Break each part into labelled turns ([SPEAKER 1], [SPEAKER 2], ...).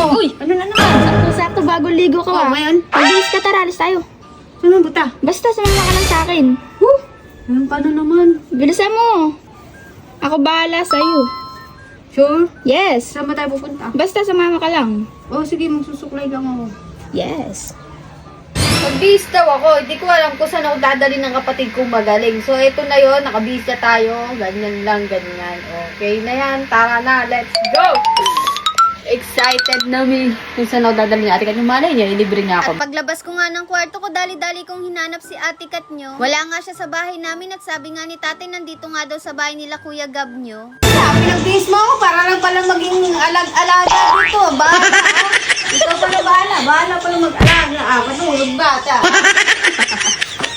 [SPEAKER 1] Oh,
[SPEAKER 2] Uy!
[SPEAKER 1] ano na naman?
[SPEAKER 2] Sakto bagong ligo ka
[SPEAKER 1] Oh,
[SPEAKER 2] ba?
[SPEAKER 1] ngayon?
[SPEAKER 2] Mabilis ka, tara, alis tayo.
[SPEAKER 1] Saan ang buta?
[SPEAKER 2] Basta sumama ka lang sa akin.
[SPEAKER 1] Ayun, paano naman?
[SPEAKER 2] Bilisan mo. Ako bahala sa'yo.
[SPEAKER 1] Sure?
[SPEAKER 2] Yes.
[SPEAKER 1] Saan ba tayo pupunta?
[SPEAKER 2] Basta sumama ka lang.
[SPEAKER 1] Oh, sige, magsusuklay lang ako.
[SPEAKER 2] Yes.
[SPEAKER 3] Magbihis daw ako, hindi ko alam kung saan ako dadali ng kapatid kong magaling. So, eto na yon, nakabihis na tayo. Ganyan lang, ganyan. Okay na yan, tara na, let's go! Excited na mi. Kung saan ako dadali ng ate Kat, yung malay niya, ilibre niya ako.
[SPEAKER 4] At paglabas ko nga ng kwarto ko, dali-dali kong hinanap si Ate Kat nyo. Wala nga siya sa bahay namin at sabi nga ni tatay nandito nga daw sa bahay nila Kuya Gab nyo.
[SPEAKER 3] Pinagbihis mo ako para lang pala maging alaga dito. Bahala ha? Ikaw pala bahala. Bahala pala mag-alaga. Matulog bata.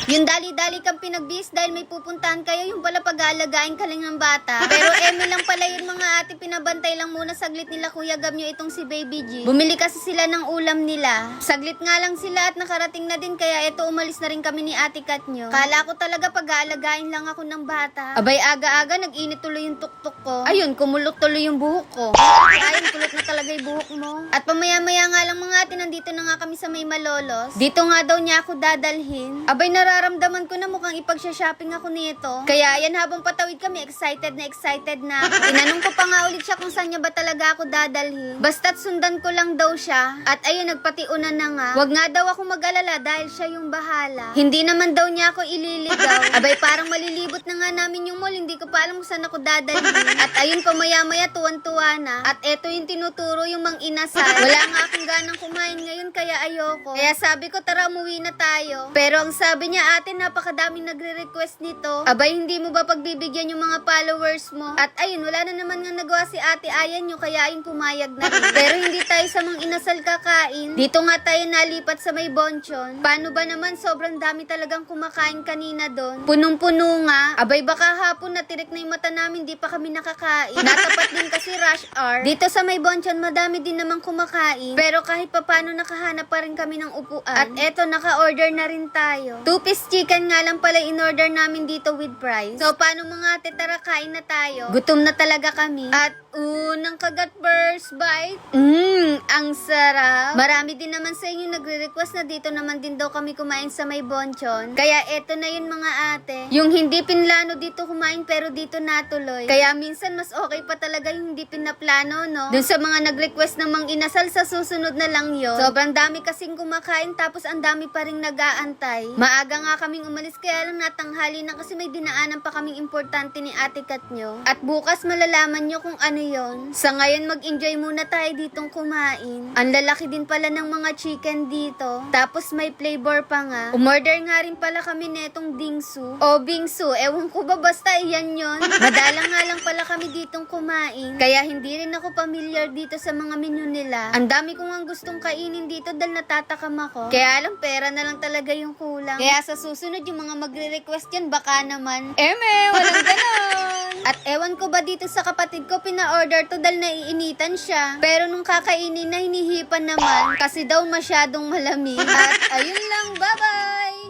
[SPEAKER 4] Yung dali-dali kang pinagbihis dahil may pupuntahan kayo, yung pala pag-aalagaan ka lang ng bata. Pero eme lang pala yun mga ate, pinabantay lang muna saglit nila Kuya Gab nyo itong si Baby G. Bumili kasi sila ng ulam nila. Saglit nga lang sila at nakarating na din kaya eto umalis na rin kami ni Ate Kat nyo. Kala ko talaga pag-aalagaan lang ako ng bata. Abay aga-aga nag-init tuloy yung tuktok ko. Ayun, kumulot tuloy yung buhok ko. Ayun, kulot na talaga yung buhok mo. At pamaya-maya nga lang mga ate, nandito na nga kami sa may Malolos. Dito nga daw niya ako dadalhin. Abay nararamdaman ko na mukhang ipag-shopping ako nito. Kaya yan habang patawid kami, excited na ako. Tinanong ko pa nga ulit siya kung saan niya ba talaga ako dadalhin. Basta't sundan ko lang daw siya. At ayun, nagpatiunan na nga. Wag nga daw ako mag-alala dahil siya yung bahala. Hindi naman daw niya ako ililigaw. Abay parang malilibot na nga namin yung mall. Hindi ko pa alam kung saan ako dadalhin. At ayun, pamaya-maya tuwan-tuwa na. At eto yung tinuturo yung mang inasal. Wala nga akong ganang kumain ngayon kaya ayoko. Kaya sabi ko tara umuwi na tayo. Pero ang sabi niya ate napakadaming nagre-request nito. Abay hindi mo ba pagbibigyan yung mga followers mo? At ayun wala na naman nga nagawa si ate ayan nyo kaya ayun pumayag na rin. Pero hindi tayo sa mang inasal kakain. Dito nga tayo nalipat sa may Bonchon. Paano ba naman sobrang dami talagang kumakain kanina doon. Punong-puno nga. Abay baka hapon natirik na yung mata namin di pa kami nakakain. Natapat din kasi rush hour. Dito sa may Bonchon madami din namang kumakain. Pero kahit papano nakahanap pa rin kami ng upuan. At eto naka-order na rin tayo. 2-piece chicken nga lang pala in-order namin dito with price. So paano mga ate tara kain na tayo. Gutom na talaga kami. At unang kagat first bite. Ang sarap. Marami din naman sa inyo nagre-request na dito naman din daw kami kumain sa may Bonchon. Kaya eto na yun mga ate. Yung hindi pinlano dito kumain pero dito natuloy. Kaya minsan mas okay pa talaga yung hindi pinaplano no. Dun sa mga nag-request ng mang inasal sa susunod na lang yon. Sobrang dami kasing kumakain tapos ang dami pa ring nag-aantay. Maaga nga kaming umalis kaya lang natanghali na kasi may dinaanan pa kaming importante ni Ate Kat nyo. At bukas malalaman nyo kung ano yon. Sa ngayon mag-enjoy muna tayo ditong kumain. Ang lalaki din pala ng mga chicken dito. Tapos may flavor pa nga. Umorder nga rin pala kami netong bingsu. O bingsu, ewan ko ba basta iyan yon. Madalang nga lang pala kami ditong kumain. Kaya hindi rin ako familiar dito sa mga menu nila. Ang dami kong ang gustong kainin dito dahil natatakam ako. Kaya lang pera na lang talaga yung kulang. Kaya sa susunod yung mga magre-request yan baka naman walang ganon. At ewan ko ba dito sa kapatid ko pina-order to dahil naiinitan siya. Pero nung kakainin na hinihipan naman kasi daw masyadong malamig. At ayun lang, bye-bye!